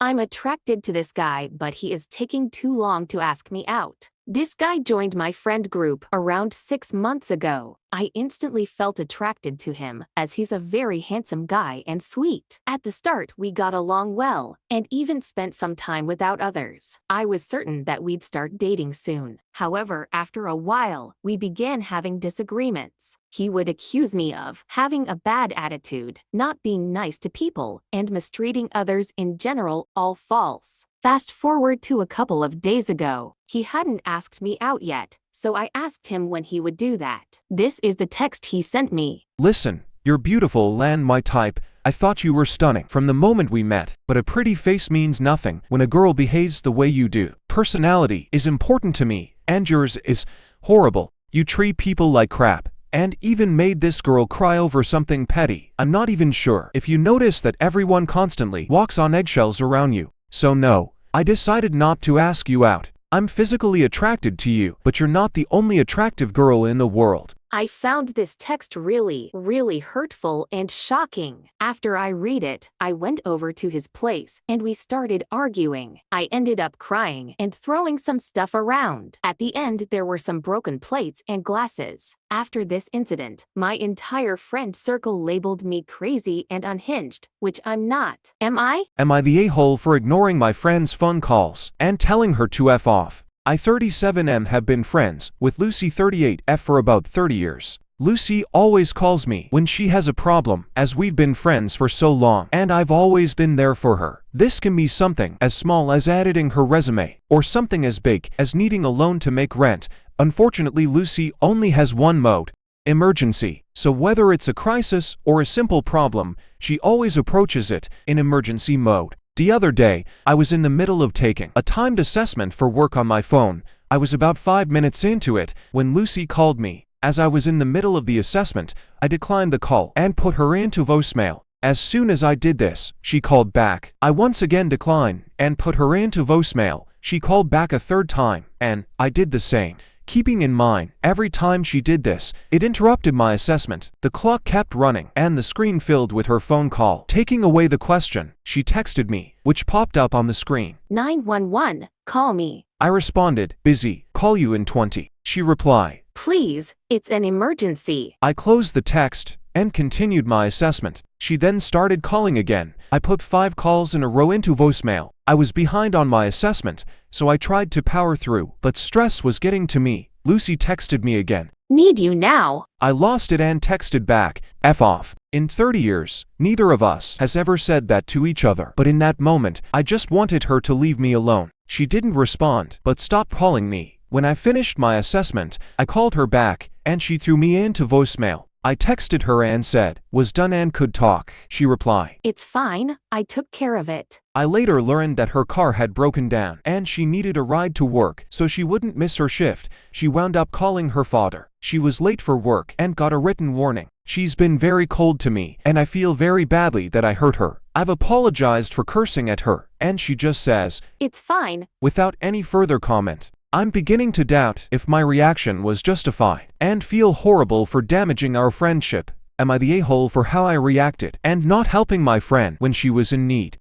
I'm attracted to this guy, but he is taking too long to ask me out. This guy joined my friend group around 6 months ago. I instantly felt attracted to him, as he's a very handsome guy and sweet. At the start, we got along well, and even spent some time without others. I was certain that we'd start dating soon. However, after a while, we began having disagreements. He would accuse me of having a bad attitude, not being nice to people, and mistreating others in general, all false. Fast forward to a couple of days ago. He hadn't asked me out yet, so I asked him when he would do that. This is the text he sent me. Listen, you're beautiful and my type. I thought you were stunning from the moment we met, but a pretty face means nothing when a girl behaves the way you do. Personality is important to me, and yours is horrible. You treat people like crap, and even made this girl cry over something petty. I'm not even sure if you notice that everyone constantly walks on eggshells around you. So no, I decided not to ask you out. I'm physically attracted to you, but you're not the only attractive girl in the world. I found this text really hurtful and shocking. After I read it, I went over to his place and we started arguing. I ended up crying and throwing some stuff around. At the end, there were some broken plates and glasses. After this incident, my entire friend circle labeled me crazy and unhinged, which I'm not. Am I? Am I the a-hole for ignoring my friend's phone calls and telling her to F off? I 37M have been friends with Lucy 38F for about 30 years. Lucy always calls me when she has a problem, as we've been friends for so long, and I've always been there for her. This can be something as small as editing her resume, or something as big as needing a loan to make rent. Unfortunately, Lucy only has one mode: emergency. So whether it's a crisis or a simple problem, she always approaches it in emergency mode. The other day, I was in the middle of taking a timed assessment for work on my phone. I was about 5 minutes into it when Lucy called me. As I was in the middle of the assessment, I declined the call and put her into voicemail. As soon as I did this, she called back. I once again declined and put her into voicemail. She called back a third time, and I did the same. Keeping in mind, every time she did this, it interrupted my assessment. The clock kept running, and the screen filled with her phone call. Taking away the question, she texted me, which popped up on the screen. 911, call me. I responded, busy, call you in 20. She replied, please, it's an emergency. I closed the text and continued my assessment. She then started calling again. I put 5 calls in a row into voicemail. I was behind on my assessment, so I tried to power through, but stress was getting to me. Lucy texted me again. Need you now. I lost it and texted back, F off. In 30 years, neither of us has ever said that to each other, but in that moment, I just wanted her to leave me alone. She didn't respond, but stopped calling me. When I finished my assessment, I called her back, and she threw me into voicemail. I texted her and said, was done and could talk. She replied, it's fine, I took care of it. I later learned that her car had broken down and she needed a ride to work so she wouldn't miss her shift. She wound up calling her father. She was late for work and got a written warning. She's been very cold to me and I feel very badly that I hurt her. I've apologized for cursing at her and she just says, it's fine, without any further comment. I'm beginning to doubt if my reaction was justified and feel horrible for damaging our friendship. Am I the a-hole for how I reacted and not helping my friend when she was in need?